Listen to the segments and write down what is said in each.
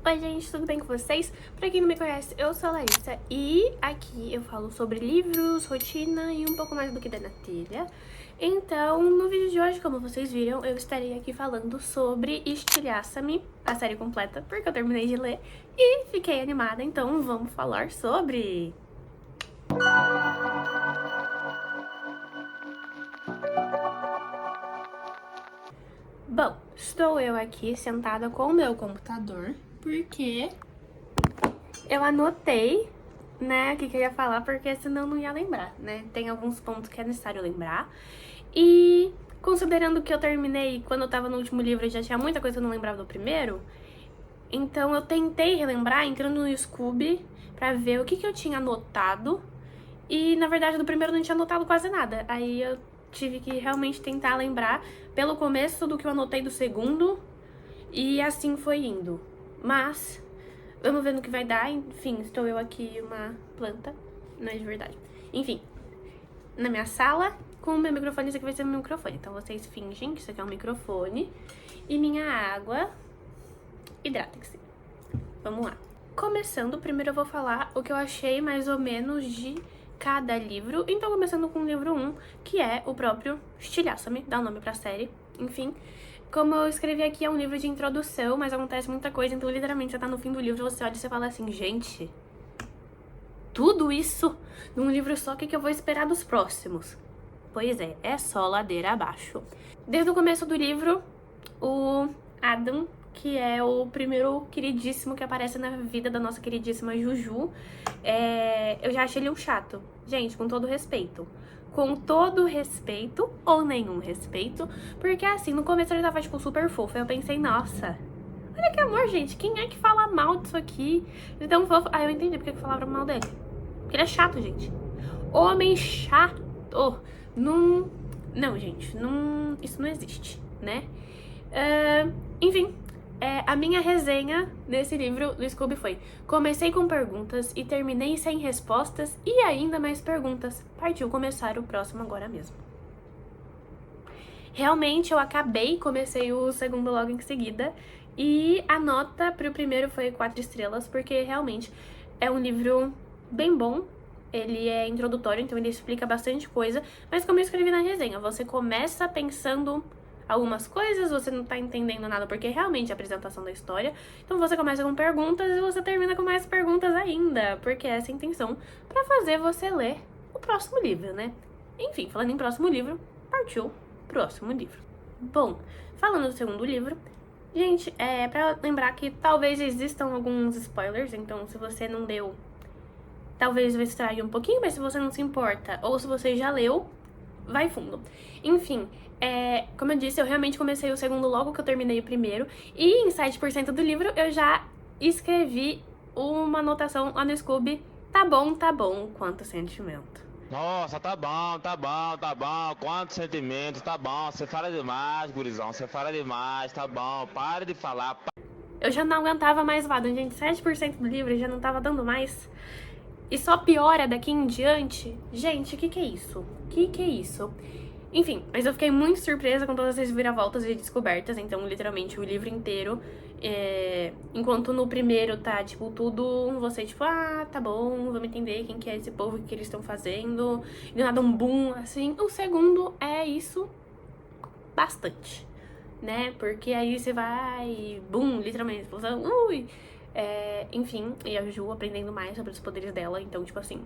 Oi gente, tudo bem com vocês? Pra quem não me conhece, eu sou a Larissa e aqui eu falo sobre livros, rotina e um pouco mais do que dá na telha. Então, no vídeo de hoje, como vocês viram, eu estarei aqui falando sobre Estilhaça-me, a série completa, porque eu terminei de ler e fiquei animada, então vamos falar sobre... Bom, estou eu aqui sentada com o meu computador, porque eu anotei, né, o que eu ia falar, porque senão não ia lembrar, né? Tem alguns pontos que é necessário lembrar. E considerando que eu terminei, quando eu tava no último livro, eu já tinha muita coisa que eu não lembrava do primeiro, então eu tentei relembrar, entrando no Scooby, pra ver o que eu tinha anotado. E, na verdade, do primeiro eu não tinha anotado quase nada. Aí eu tive que realmente tentar lembrar pelo começo do que eu anotei do segundo. E assim foi indo. Mas, vamos ver no que vai dar. Enfim, estou eu aqui, uma planta. Não é de verdade. Enfim, na minha sala, com o meu microfone. Isso aqui vai ser o meu microfone. Então vocês fingem que isso aqui é um microfone. E minha água. Hidratem-se. Vamos lá. Começando, primeiro eu vou falar o que eu achei mais ou menos de cada livro. Então, começando com o livro 1, que é o próprio Estilhaça-me, dá o nome pra série, enfim. Como eu escrevi aqui, é um livro de introdução, mas acontece muita coisa, então literalmente você tá no fim do livro, você olha e você fala assim, gente, tudo isso num livro só, o que eu vou esperar dos próximos? Pois é só ladeira abaixo. Desde o começo do livro, o Adam, que é o primeiro queridíssimo que aparece na vida da nossa queridíssima Juju, eu já achei ele um chato. Gente, com todo respeito. Com todo respeito, ou nenhum respeito, porque assim, no começo ele tava, tipo, super fofo. Aí eu pensei, nossa, olha que amor, gente, quem é que fala mal disso aqui? Ele é tão fofo. Ah, eu entendi porque que falaram mal dele. Porque ele é chato, gente. Homem chato. Não, gente, isso não existe, né? Enfim, a minha resenha nesse livro do Scooby foi: comecei com perguntas e terminei sem respostas e ainda mais perguntas. Partiu começar o próximo agora mesmo. Realmente eu comecei o segundo logo em seguida e a nota pro primeiro foi 4 estrelas, porque realmente é um livro bem bom. Ele é introdutório, então ele explica bastante coisa, mas como eu escrevi na resenha, você começa pensando algumas coisas, você não tá entendendo nada, porque realmente é a apresentação da história. Então você começa com perguntas e você termina com mais perguntas ainda, porque essa é a intenção, pra fazer você ler o próximo livro, né? Enfim, falando em próximo livro, partiu próximo livro. Bom, falando do segundo livro, gente, pra lembrar que talvez existam alguns spoilers, então se você não leu, talvez eu estrague um pouquinho, mas se você não se importa, ou se você já leu, vai fundo. Enfim, como eu disse, eu realmente comecei o segundo logo que eu terminei o primeiro. E em 7% do livro eu já escrevi uma anotação lá no Scooby. Tá bom, quanto sentimento. Nossa, tá bom, quantos sentimentos, tá bom, você fala demais, gurizão, você fala demais, tá bom, para de falar. Eu já não aguentava mais Vado, gente, 7% do livro já não tava dando mais. E só piora daqui em diante. Gente, o que é isso? O que é isso? Enfim, mas eu fiquei muito surpresa com todas as viravoltas e descobertas. Então, literalmente, o livro inteiro, enquanto no primeiro tá, tipo, tudo, você, tipo, ah, tá bom, vamos entender quem que é esse povo, o que eles estão fazendo, e do nada um boom, assim. O segundo é isso bastante, né? Porque aí você vai, boom, literalmente, explosão, ui! Enfim, e a Ju aprendendo mais sobre os poderes dela, então, tipo assim,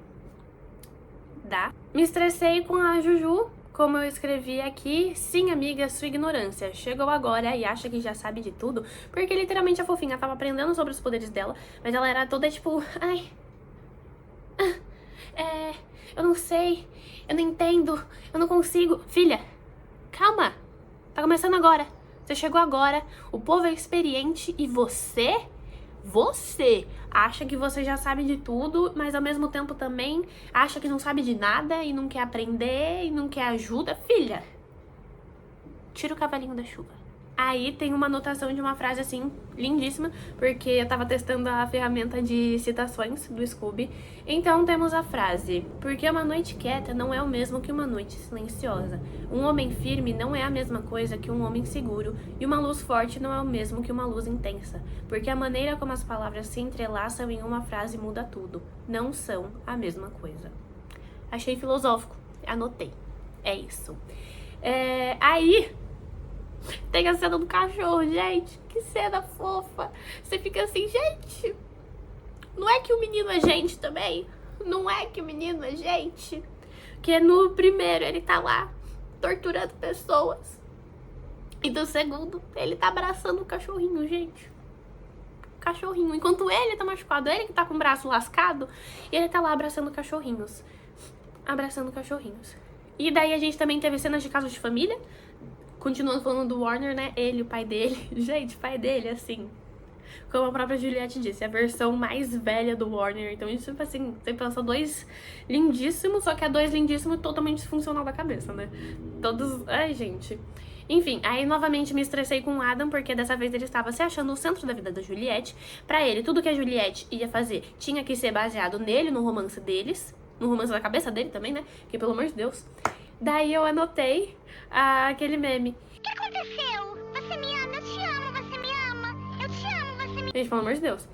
dá. Me estressei com a Juju, como eu escrevi aqui, sim, amiga, sua ignorância chegou agora e acha que já sabe de tudo, porque literalmente a fofinha tava aprendendo sobre os poderes dela, mas ela era toda tipo, ai, eu não sei, eu não entendo, eu não consigo. Filha, calma, tá começando agora, você chegou agora, o povo é experiente e você acha que você já sabe de tudo, mas ao mesmo tempo também acha que não sabe de nada e não quer aprender e não quer ajuda. Filha, tira o cavalinho da chuva. Aí tem uma anotação de uma frase assim, lindíssima, porque eu tava testando a ferramenta de citações do Scooby. Então temos a frase: porque uma noite quieta não é o mesmo que uma noite silenciosa. Um homem firme não é a mesma coisa que um homem seguro. E uma luz forte não é o mesmo que uma luz intensa. Porque a maneira como as palavras se entrelaçam em uma frase muda tudo. Não são a mesma coisa. Achei filosófico, anotei. É isso. Aí tem a cena do cachorro, gente. Que cena fofa. Você fica assim, gente, não é que o menino é gente também? Não é que o menino é gente? Que no primeiro ele tá lá torturando pessoas. E do segundo ele tá abraçando o cachorrinho, gente. Cachorrinho. Enquanto ele tá machucado, ele que tá com o braço lascado, e ele tá lá abraçando cachorrinhos. Abraçando cachorrinhos. E daí a gente também teve cenas de casos de família. Continuando falando do Warner, né? Ele, o pai dele. Gente, o pai dele, assim, como a própria Juliette disse, a versão mais velha do Warner. Então, isso, assim, você pensa dois lindíssimos, só que é dois lindíssimos totalmente disfuncional da cabeça, né? Todos... Ai, gente. Enfim, aí novamente me estressei com o Adam, porque dessa vez ele estava se achando o centro da vida da Juliette. Pra ele, tudo que a Juliette ia fazer tinha que ser baseado nele, no romance deles. No romance da cabeça dele também, né? Que, pelo amor de Deus. Daí eu anotei aquele meme. O que aconteceu? Você me ama, eu te amo, você me ama. Eu te amo, você me... Gente, pelo amor de Deus.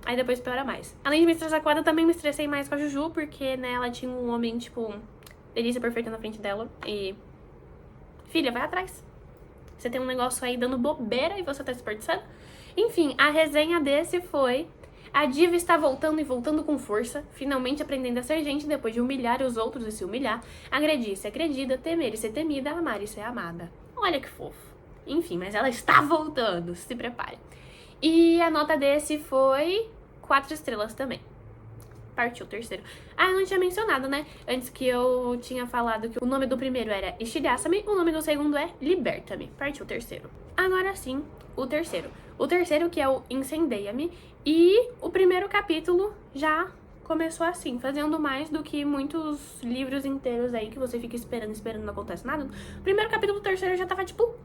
Aí depois piora mais. Além de me estressar com ela, eu também me estressei mais com a Juju, porque, né, ela tinha um homem, tipo, delícia perfeita na frente dela. E... filha, vai atrás. Você tem um negócio aí dando bobeira e você tá desperdiçando. Enfim, a resenha desse foi... a diva está voltando e voltando com força, finalmente aprendendo a ser gente depois de humilhar os outros e se humilhar, agredir e ser agredida, temer e ser temida, amar e ser amada. Olha que fofo. Enfim, mas ela está voltando, se prepare. E a nota desse foi 4 estrelas também. Partiu o terceiro. Ah, eu não tinha mencionado, né? Antes que eu tinha falado que o nome do primeiro era Estilhaça-me, o nome do segundo é Liberta-me. Partiu o terceiro. Agora sim, o terceiro. O terceiro que é o Incendeia-me. E o primeiro capítulo já começou assim, fazendo mais do que muitos livros inteiros aí que você fica esperando, não acontece nada. O primeiro capítulo do terceiro já tava tipo,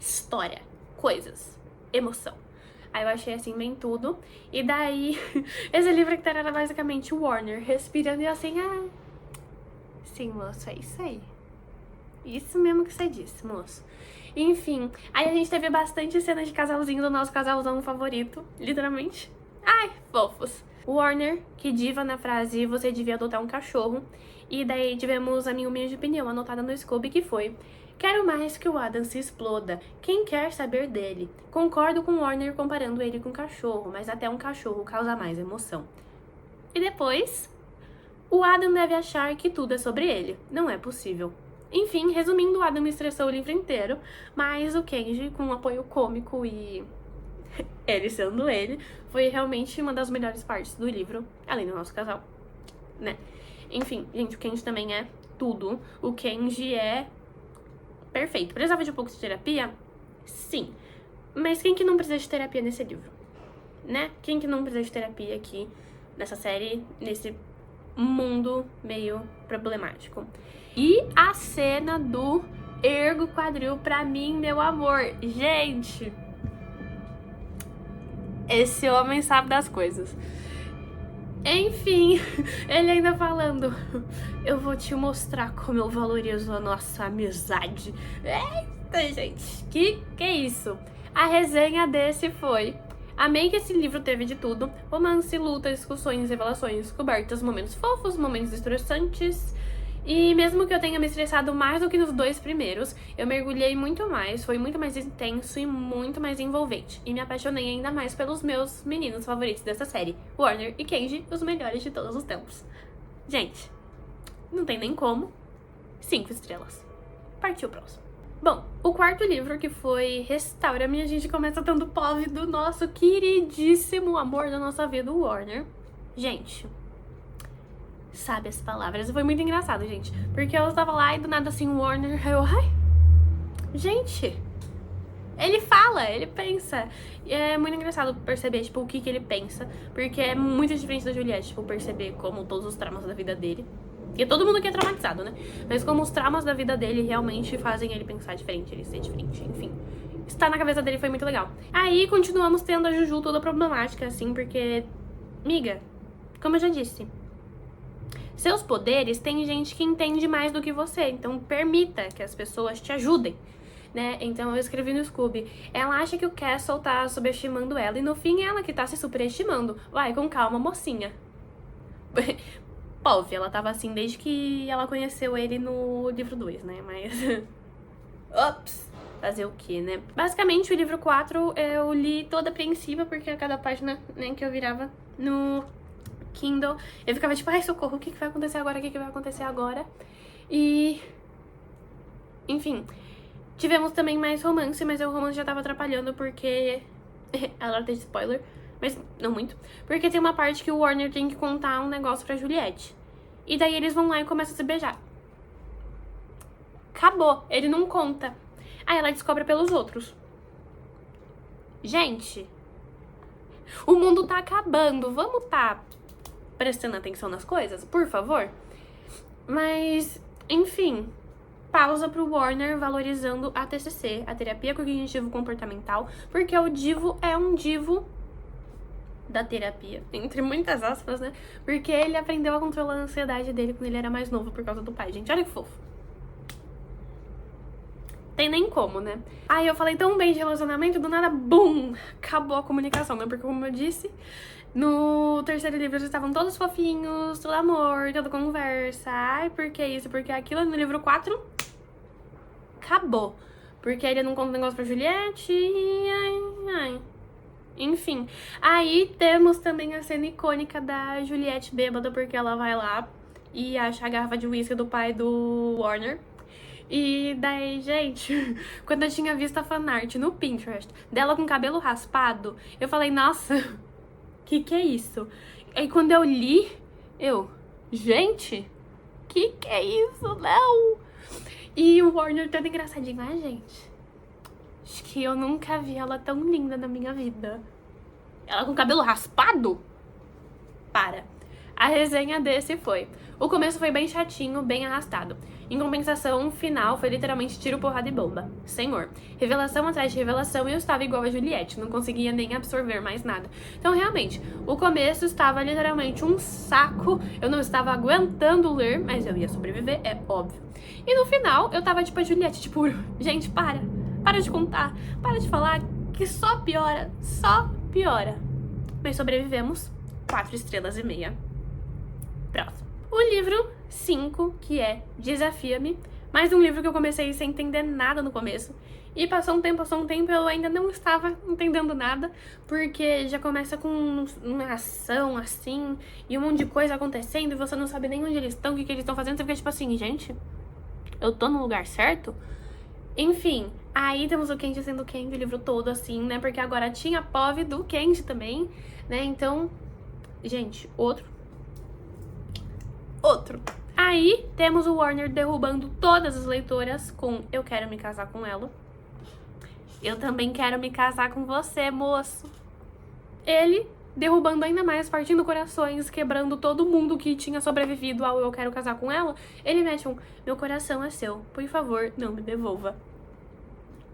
história, coisas, emoção. Aí eu achei assim, bem tudo. E daí, esse livro aqui era basicamente o Warner respirando e assim, sim, moço, é isso aí. Isso mesmo que você disse, moço. Enfim, aí a gente teve bastante cenas de casalzinho do nosso casalzão favorito, literalmente. Ai, fofos. Warner, que diva na frase, você devia adotar um cachorro. E daí tivemos a minha humilde opinião anotada no Scooby, que foi: quero mais que o Adam se exploda. Quem quer saber dele? Concordo com Warner comparando ele com um cachorro, mas até um cachorro causa mais emoção. E depois, o Adam deve achar que tudo é sobre ele. Não é possível. Enfim, resumindo, o Adam me estressou o livro inteiro, mas o Kenji, com um apoio cômico e ele sendo ele, foi realmente uma das melhores partes do livro, além do nosso casal, né? Enfim, gente, o Kenji também é tudo. O Kenji é perfeito. Precisava de um pouco de terapia? Sim. Mas quem que não precisa de terapia nesse livro? Né? Quem que não precisa de terapia aqui nessa série, nesse mundo meio problemático? E a cena do ergo quadril, pra mim, meu amor. Gente, esse homem sabe das coisas. Enfim, ele ainda falando: eu vou te mostrar como eu valorizo a nossa amizade. Eita, gente, que é isso? A resenha desse foi: amei que esse livro teve de tudo: romance, luta, discussões, revelações, descobertas, momentos fofos, momentos estressantes. E mesmo que eu tenha me estressado mais do que nos 2 primeiros, eu mergulhei muito mais, foi muito mais intenso e muito mais envolvente. E me apaixonei ainda mais pelos meus meninos favoritos dessa série, Warner e Kenji, os melhores de todos os tempos. Gente, não tem nem como. 5 estrelas. Partiu o próximo. Bom, o quarto livro, que foi Restaura-me, a gente começa tendo POV do nosso queridíssimo amor da nossa vida, o Warner. Gente, sabe as palavras. Foi muito engraçado, gente, porque eu tava lá e do nada assim, o Warner, gente, ele fala, ele pensa. E é muito engraçado perceber, tipo, o que ele pensa, porque é muito diferente da Juliette, tipo, perceber como todos os traumas da vida dele. Porque todo mundo aqui é traumatizado, né? Mas como os traumas da vida dele realmente fazem ele pensar diferente, ele ser diferente, enfim. Estar na cabeça dele foi muito legal. Aí continuamos tendo a Juju toda problemática, assim, porque... Miga, como eu já disse, seus poderes tem gente que entende mais do que você. Então permita que as pessoas te ajudem, né? Então eu escrevi no Scooby. Ela acha que o Castle tá subestimando ela. E no fim ela que tá se superestimando. Vai, com calma, mocinha. Pove, ela tava assim desde que ela conheceu ele no livro 2, né? Mas... Ops! Fazer o quê, né? Basicamente, o livro 4 eu li toda apreensiva, porque a cada página, né, que eu virava no Kindle, eu ficava tipo, ai, socorro, o que vai acontecer agora? O que vai acontecer agora? E... Enfim, tivemos também mais romance, mas o romance já tava atrapalhando porque... Ela tem spoiler, mas não muito. Porque tem uma parte que o Warner tem que contar um negócio pra Juliette. E daí eles vão lá e começam a se beijar. Acabou, ele não conta. Aí ela descobre pelos outros. Gente, o mundo tá acabando. Vamos tá prestando atenção nas coisas, por favor? Mas, enfim, pausa pro Warner valorizando a TCC, a terapia cognitivo-comportamental, porque o divo é um divo da terapia, entre muitas aspas, né? Porque ele aprendeu a controlar a ansiedade dele quando ele era mais novo por causa do pai. Gente, olha que fofo. Tem nem como, né? Aí eu falei tão bem de relacionamento, do nada, bum! Acabou a comunicação, né? Porque como eu disse, no terceiro livro eles estavam todos fofinhos, todo amor, toda conversa. Ai, por que isso, por que aquilo? No livro 4, acabou. Porque ele não conta um negócio pra Juliette, ai. Enfim, aí temos também a cena icônica da Juliette bêbada, porque ela vai lá e acha a garrafa de uísque do pai do Warner. E daí, gente, quando eu tinha visto a fanart no Pinterest dela com cabelo raspado, eu falei, nossa, que é isso? Aí quando eu li, gente, que é isso? Não! E o Warner todo engraçadinho, gente. Acho que eu nunca vi ela tão linda na minha vida. Ela com cabelo raspado? Para. A resenha desse foi: o começo foi bem chatinho, bem arrastado. Em compensação, o final foi literalmente tiro, porrada e bomba. Senhor. Revelação atrás de revelação e eu estava igual a Juliette, não conseguia nem absorver mais nada. Então, realmente, o começo estava literalmente um saco, eu não estava aguentando ler, mas eu ia sobreviver, é óbvio. E no final, eu tava tipo a Juliette, tipo, gente, para de contar, para de falar, que só piora. Mas sobrevivemos, 4 estrelas e meia. Próximo. O livro 5, que é Desafia-me, mais um livro que eu comecei sem entender nada no começo. E passou um tempo, eu ainda não estava entendendo nada, porque já começa com uma ação assim, e um monte de coisa acontecendo, e você não sabe nem onde eles estão, o que eles estão fazendo, você fica tipo assim, gente, eu tô no lugar certo? Enfim, aí temos o Kenji sendo o Kenji, o livro todo assim, né, porque agora tinha a POV do Kenji também, né, então, gente, outro. Aí temos o Warner derrubando todas as leitoras com eu quero me casar com ela. Eu também quero me casar com você, moço. Ele derrubando ainda mais, partindo corações, quebrando todo mundo que tinha sobrevivido ao eu quero casar com ela. Ele mete um meu coração é seu, por favor, não me devolva.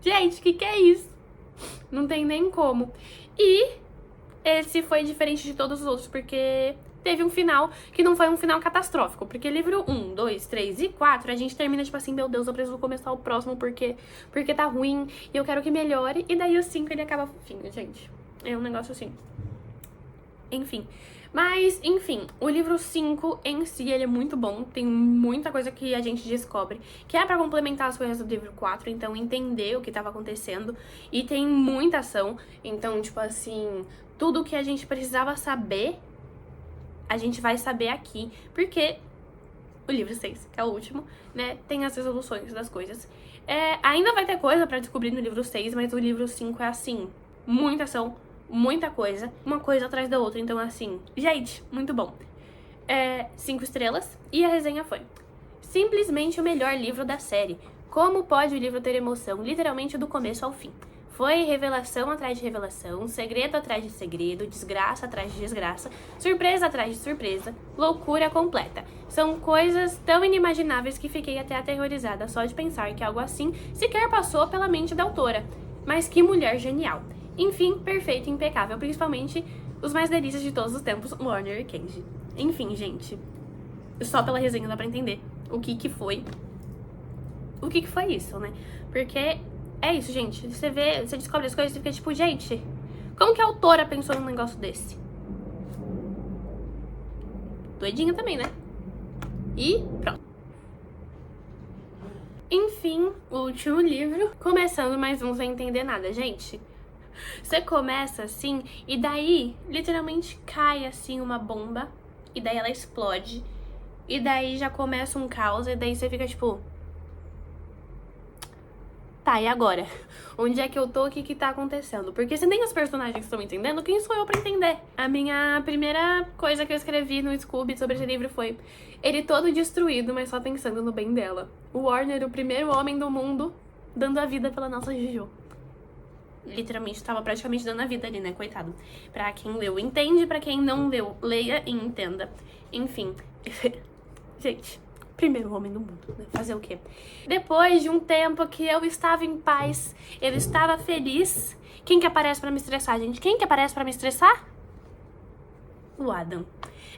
Gente, que é isso? Não tem nem como. E esse foi diferente de todos os outros, porque teve um final que não foi um final catastrófico. Porque livro 1, 2, 3 e 4, a gente termina tipo assim, meu Deus, eu preciso começar o próximo porque tá ruim e eu quero que melhore. E daí o 5 ele acaba fofinho, gente. É um negócio assim. Enfim. Mas, enfim, o livro 5 em si, ele é muito bom. Tem muita coisa que a gente descobre que é pra complementar as coisas do livro 4. Então, entender o que tava acontecendo. E tem muita ação. Então, tipo assim, tudo que a gente precisava saber, a gente vai saber aqui. Porque o livro 6, que é o último, né, tem as resoluções das coisas. Ainda vai ter coisa pra descobrir no livro 6, mas o livro 5 é assim, muita ação, muita coisa, uma coisa atrás da outra, então assim, gente, muito bom. 5 estrelas, e a resenha foi: simplesmente o melhor livro da série. Como pode o livro ter emoção, literalmente do começo ao fim? Foi revelação atrás de revelação, segredo atrás de segredo, desgraça atrás de desgraça, surpresa atrás de surpresa, loucura completa. São coisas tão inimagináveis que fiquei até aterrorizada só de pensar que algo assim sequer passou pela mente da autora. Mas que mulher genial. Enfim, perfeito e impecável, principalmente os mais delícias de todos os tempos, Warner e Kenji. Enfim, gente, só pela resenha dá pra entender o que foi isso, né? Porque é isso, gente. Você vê, você descobre as coisas e fica tipo, gente, como que a autora pensou num negócio desse? Doidinha também, né? E pronto. Enfim, o último livro. Começando mais um sem entender nada, gente. Você começa assim, e daí, literalmente, cai assim uma bomba. E daí ela explode. E daí já começa um caos, e daí você fica tipo... Tá, e agora? Onde é que eu tô? O que tá acontecendo? Porque se nem os personagens estão entendendo, quem sou eu pra entender? A minha primeira coisa que eu escrevi no Scooby sobre esse livro foi: ele todo destruído, mas só pensando no bem dela. O Warner, o primeiro homem do mundo, dando a vida pela nossa Juju. Literalmente, tava praticamente dando a vida ali, né? Coitado. Pra quem leu, entende. Pra quem não leu, leia e entenda. Enfim. Gente... primeiro homem do mundo, né? Fazer o quê? Depois de um tempo que eu estava em paz, eu estava feliz. Quem que aparece pra me estressar, gente? Quem que aparece pra me estressar? O Adam.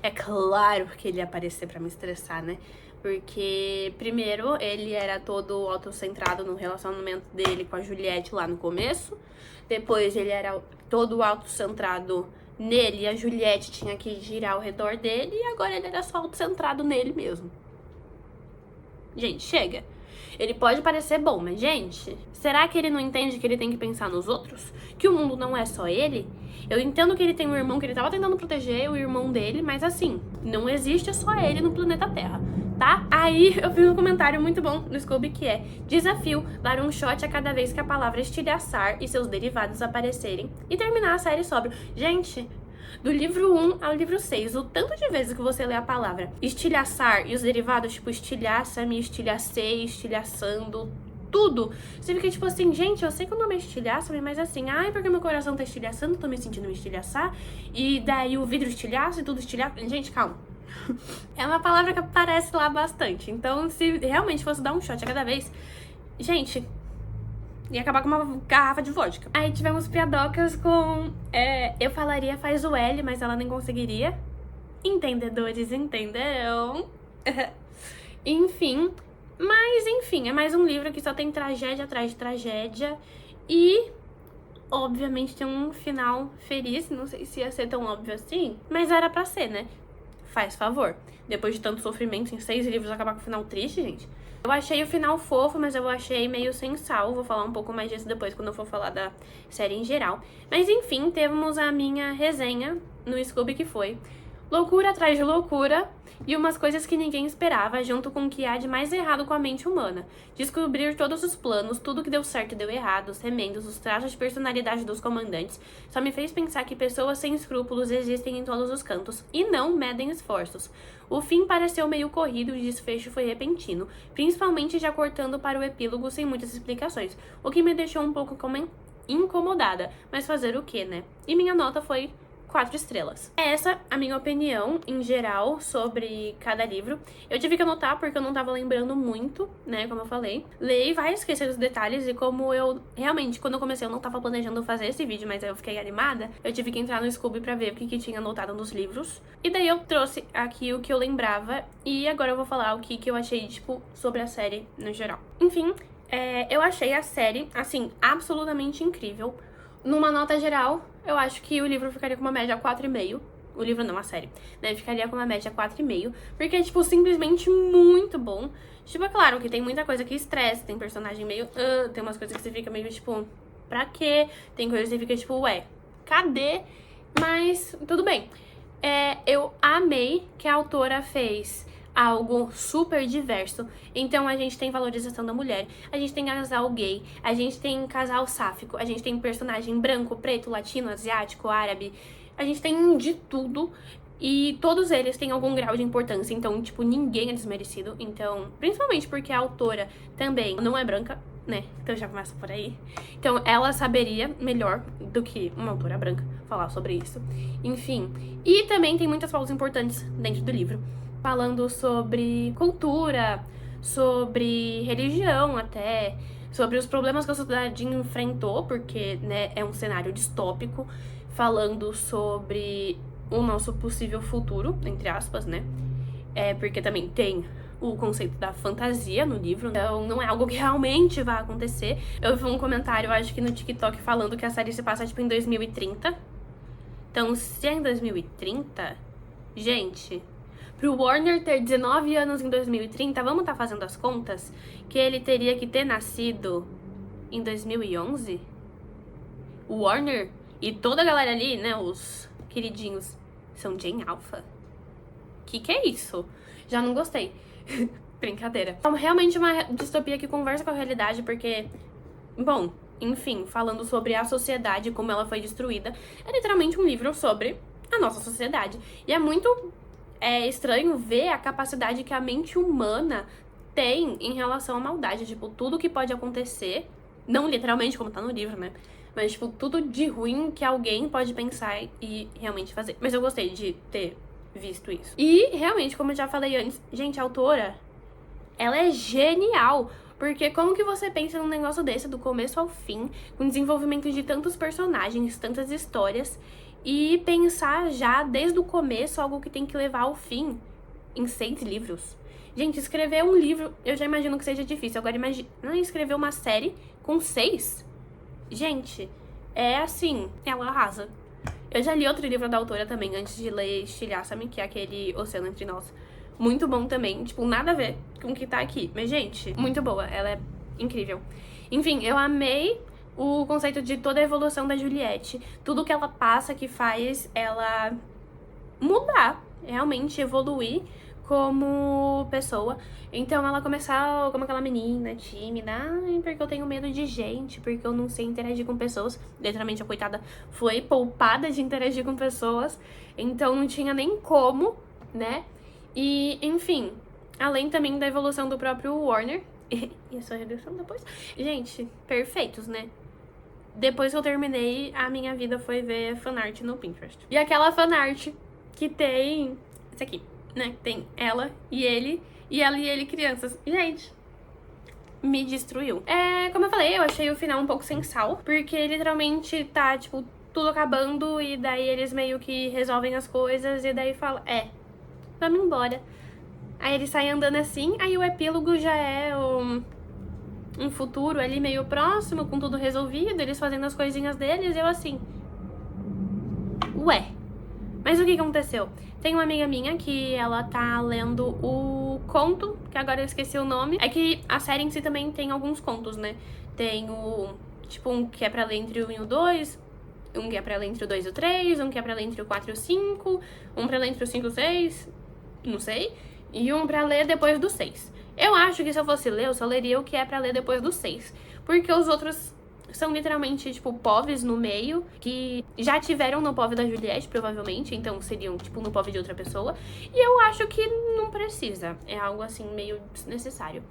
É claro que ele ia aparecer pra me estressar, né? Porque, primeiro, ele era todo autocentrado no relacionamento dele com a Juliette lá no começo. Depois, ele era todo autocentrado nele e a Juliette tinha que girar ao redor dele. E agora ele era só autocentrado nele mesmo. Gente, chega. Ele pode parecer bom, mas, gente, será que ele não entende que ele tem que pensar nos outros? Que o mundo não é só ele? Eu entendo que ele tem um irmão que ele tava tentando proteger, o irmão dele, mas assim, não existe só ele no planeta Terra, tá? Aí eu fiz um comentário muito bom no Scooby que é: desafio dar um shot a cada vez que a palavra estilhaçar e seus derivados aparecerem e terminar a série sóbrio. Gente... do livro 1 ao livro 6, o tanto de vezes que você lê a palavra estilhaçar e os derivados, tipo, estilhaça-me, estilhacei, estilhaçando, tudo. Você fica tipo assim, gente, eu sei que o nome é estilhaça-me, mas assim, ai, porque meu coração tá estilhaçando, tô me sentindo me estilhaçar, e daí o vidro estilhaça e tudo estilhaça. Gente, calma. É uma palavra que aparece lá bastante, então se realmente fosse dar um shot a cada vez, gente... e acabar com uma garrafa de vodka. Aí tivemos piadocas com... eu falaria faz o L, mas ela nem conseguiria. Entendedores entenderão. Enfim. Mas, enfim, é mais um livro que só tem tragédia atrás de tragédia. E, obviamente, tem um final feliz. Não sei se ia ser tão óbvio assim, mas era pra ser, né? Faz favor. Depois de tanto sofrimento, em 6 livros, acabar com um final triste, gente... eu achei o final fofo, mas eu achei meio sem sal. Vou falar um pouco mais disso depois, quando eu for falar da série em geral. Mas enfim, temos a minha resenha no Scooby, que foi loucura atrás de loucura e umas coisas que ninguém esperava, junto com o que há de mais errado com a mente humana. Descobrir todos os planos, tudo que deu certo e deu errado, os remendos, os traços de personalidade dos comandantes, só me fez pensar que pessoas sem escrúpulos existem em todos os cantos, e não medem esforços. O fim pareceu meio corrido e o desfecho foi repentino, principalmente já cortando para o epílogo sem muitas explicações, o que me deixou um pouco incomodada, mas fazer o que, né? E minha nota foi 4 estrelas. Essa a minha opinião em geral sobre cada livro. Eu tive que anotar porque eu não tava lembrando muito, né, como eu falei. Leio e vai esquecer os detalhes, e como eu realmente, quando eu comecei, eu não tava planejando fazer esse vídeo, mas aí eu fiquei animada, eu tive que entrar no Scooby pra ver o que tinha anotado nos livros. E daí eu trouxe aqui o que eu lembrava, e agora eu vou falar o que eu achei, tipo, sobre a série no geral. Enfim, eu achei a série, assim, absolutamente incrível. Numa nota geral, eu acho que o livro ficaria com uma média 4,5. O livro não, a série, né? Ficaria com uma média 4,5. Porque é, tipo, simplesmente muito bom. Tipo, é claro que tem muita coisa que estressa. Tem personagem meio... tem umas coisas que você fica meio, tipo... pra quê? Tem coisas que você fica, tipo, ué, cadê? Mas, tudo bem. Eu amei que a autora fez algo super diverso. Então a gente tem valorização da mulher, a gente tem casal gay, a gente tem casal sáfico, a gente tem personagem branco, preto, latino, asiático, árabe, a gente tem de tudo. E todos eles têm algum grau de importância, então, tipo, ninguém é desmerecido. Então, principalmente porque a autora também não é branca, né? Então já começa por aí. Então ela saberia melhor do que uma autora branca falar sobre isso. Enfim. E também tem muitas pautas importantes dentro do livro, falando sobre cultura, sobre religião até, sobre os problemas que a sociedade enfrentou, porque, né, é um cenário distópico, falando sobre o nosso possível futuro, entre aspas, né? Porque também tem o conceito da fantasia no livro, então não é algo que realmente vai acontecer. Eu vi um comentário, acho que no TikTok, falando que a série se passa, tipo, em 2030. Então, se é em 2030, gente, pro Warner ter 19 anos em 2030, vamos tá fazendo as contas, que ele teria que ter nascido em 2011? O Warner e toda a galera ali, né, os queridinhos, são Gen Alpha. Que é isso? Já não gostei. Brincadeira. É realmente uma distopia que conversa com a realidade, porque, bom, enfim, falando sobre a sociedade, como ela foi destruída, é literalmente um livro sobre a nossa sociedade. E é muito estranho ver a capacidade que a mente humana tem em relação à maldade. Tipo, tudo que pode acontecer, não literalmente como tá no livro, né? Mas, tipo, tudo de ruim que alguém pode pensar e realmente fazer. Mas eu gostei de ter visto isso. E, realmente, como eu já falei antes, gente, a autora, ela é genial. Porque como que você pensa num negócio desse, do começo ao fim, com desenvolvimento de tantos personagens, tantas histórias, e pensar já desde o começo algo que tem que levar ao fim em 6 livros? Gente, escrever um livro, eu já imagino que seja difícil. Agora imagina escrever uma série com 6. Gente, é assim, ela arrasa. Eu já li outro livro da autora também, antes de ler Estilhaça-me, que é aquele Oceano Entre Nós. Muito bom também, tipo, nada a ver com o que tá aqui. Mas, gente, muito boa, ela é incrível. Enfim, eu amei o conceito de toda a evolução da Juliette. Tudo que ela passa que faz ela mudar, realmente evoluir como pessoa. Então ela começou como aquela menina tímida, porque eu tenho medo de gente, porque eu não sei interagir com pessoas. Literalmente a coitada foi poupada de interagir com pessoas, então não tinha nem como, né? E, enfim, além também da evolução do próprio Warner, e a sua redução depois. Gente, perfeitos, né? Depois que eu terminei, a minha vida foi ver fanart no Pinterest. E aquela fanart que tem esse aqui, né? Tem ela e ele crianças. Gente, me destruiu. Como eu falei, eu achei o final um pouco sem sal, porque literalmente tá, tipo, tudo acabando e daí eles meio que resolvem as coisas e daí fala, vamos embora. Aí eles saem andando assim, aí o epílogo já é um futuro ali meio próximo, com tudo resolvido, eles fazendo as coisinhas deles, eu assim, ué. Mas o que aconteceu? Tem uma amiga minha que ela tá lendo o conto, que agora eu esqueci o nome. É que a série em si também tem alguns contos, né? Tem tipo, um que é pra ler entre o 1 e o 2, um que é pra ler entre o 2 e o 3, um que é pra ler entre o 4 e o 5, um pra ler entre o 5 e o 6, não sei, e um pra ler depois do 6. Eu acho que se eu fosse ler, eu só leria o que é pra ler depois do 6, porque os outros são literalmente, tipo, povs no meio, que já tiveram no POV da Juliette, provavelmente, então seriam, tipo, no POV de outra pessoa. E eu acho que não precisa, é algo, assim, meio desnecessário.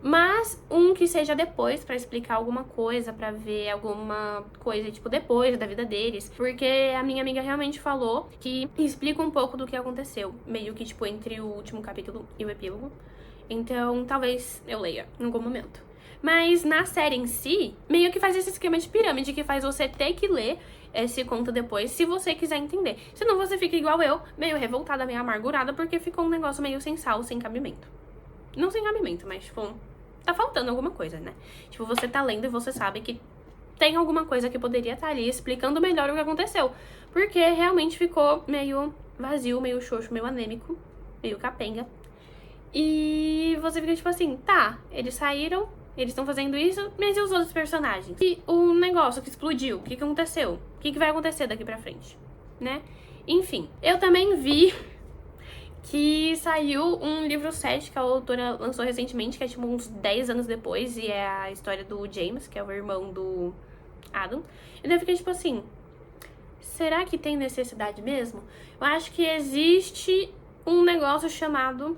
Mas um que seja depois, pra explicar alguma coisa, pra ver alguma coisa, tipo, depois da vida deles. Porque a minha amiga realmente falou que explica um pouco do que aconteceu, meio que, tipo, entre o último capítulo e o epílogo. Então, talvez eu leia em algum momento. Mas na série em si, meio que faz esse esquema de pirâmide que faz você ter que ler esse conto depois, se você quiser entender. Senão você fica igual eu, meio revoltada, meio amargurada, porque ficou um negócio meio sem sal, sem cabimento. Não sem cabimento, mas, tipo, tá faltando alguma coisa, né? Tipo, você tá lendo e você sabe que tem alguma coisa que poderia estar ali explicando melhor o que aconteceu. Porque realmente ficou meio vazio, meio xoxo, meio anêmico, meio capenga. E você fica tipo assim, tá, eles saíram, eles estão fazendo isso, mas e os outros personagens? E o negócio que explodiu, o que aconteceu? O que vai acontecer daqui pra frente, né? Enfim, eu também vi que saiu um livro 7 que a autora lançou recentemente, que é tipo uns 10 anos depois, e é a história do James, que é o irmão do Adam. E daí eu fiquei tipo assim, será que tem necessidade mesmo? Eu acho que existe um negócio chamado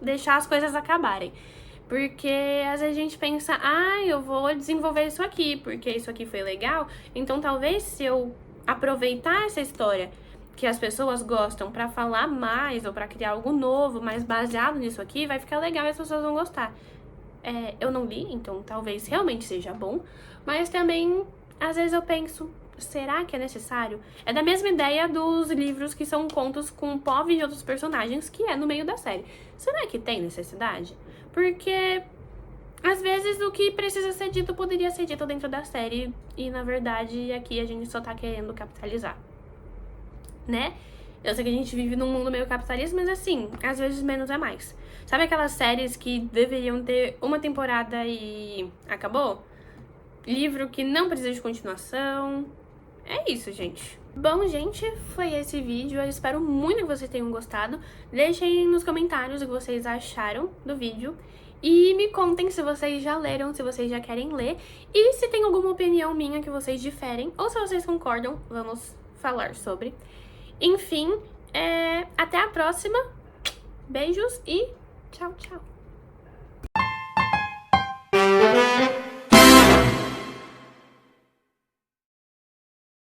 deixar as coisas acabarem. Porque às vezes a gente pensa, eu vou desenvolver isso aqui, porque isso aqui foi legal. Então talvez se eu aproveitar essa história que as pessoas gostam pra falar mais ou pra criar algo novo, mais baseado nisso aqui, vai ficar legal e as pessoas vão gostar. Eu não li, então talvez realmente seja bom, mas também às vezes eu penso, será que é necessário? É da mesma ideia dos livros que são contos com povos de outros personagens, que é no meio da série. Será que tem necessidade? Porque às vezes o que precisa ser dito poderia ser dito dentro da série e na verdade aqui a gente só tá querendo capitalizar, né? Eu sei que a gente vive num mundo meio capitalista, mas assim, às vezes menos é mais. Sabe aquelas séries que deveriam ter uma temporada e acabou? Livro que não precisa de continuação. É isso, gente. Bom, gente, foi esse vídeo. Eu espero muito que vocês tenham gostado. Deixem nos comentários o que vocês acharam do vídeo. E me contem se vocês já leram, se vocês já querem ler. E se tem alguma opinião minha que vocês diferem. Ou se vocês concordam, vamos falar sobre. Enfim, até a próxima. Beijos e tchau, tchau.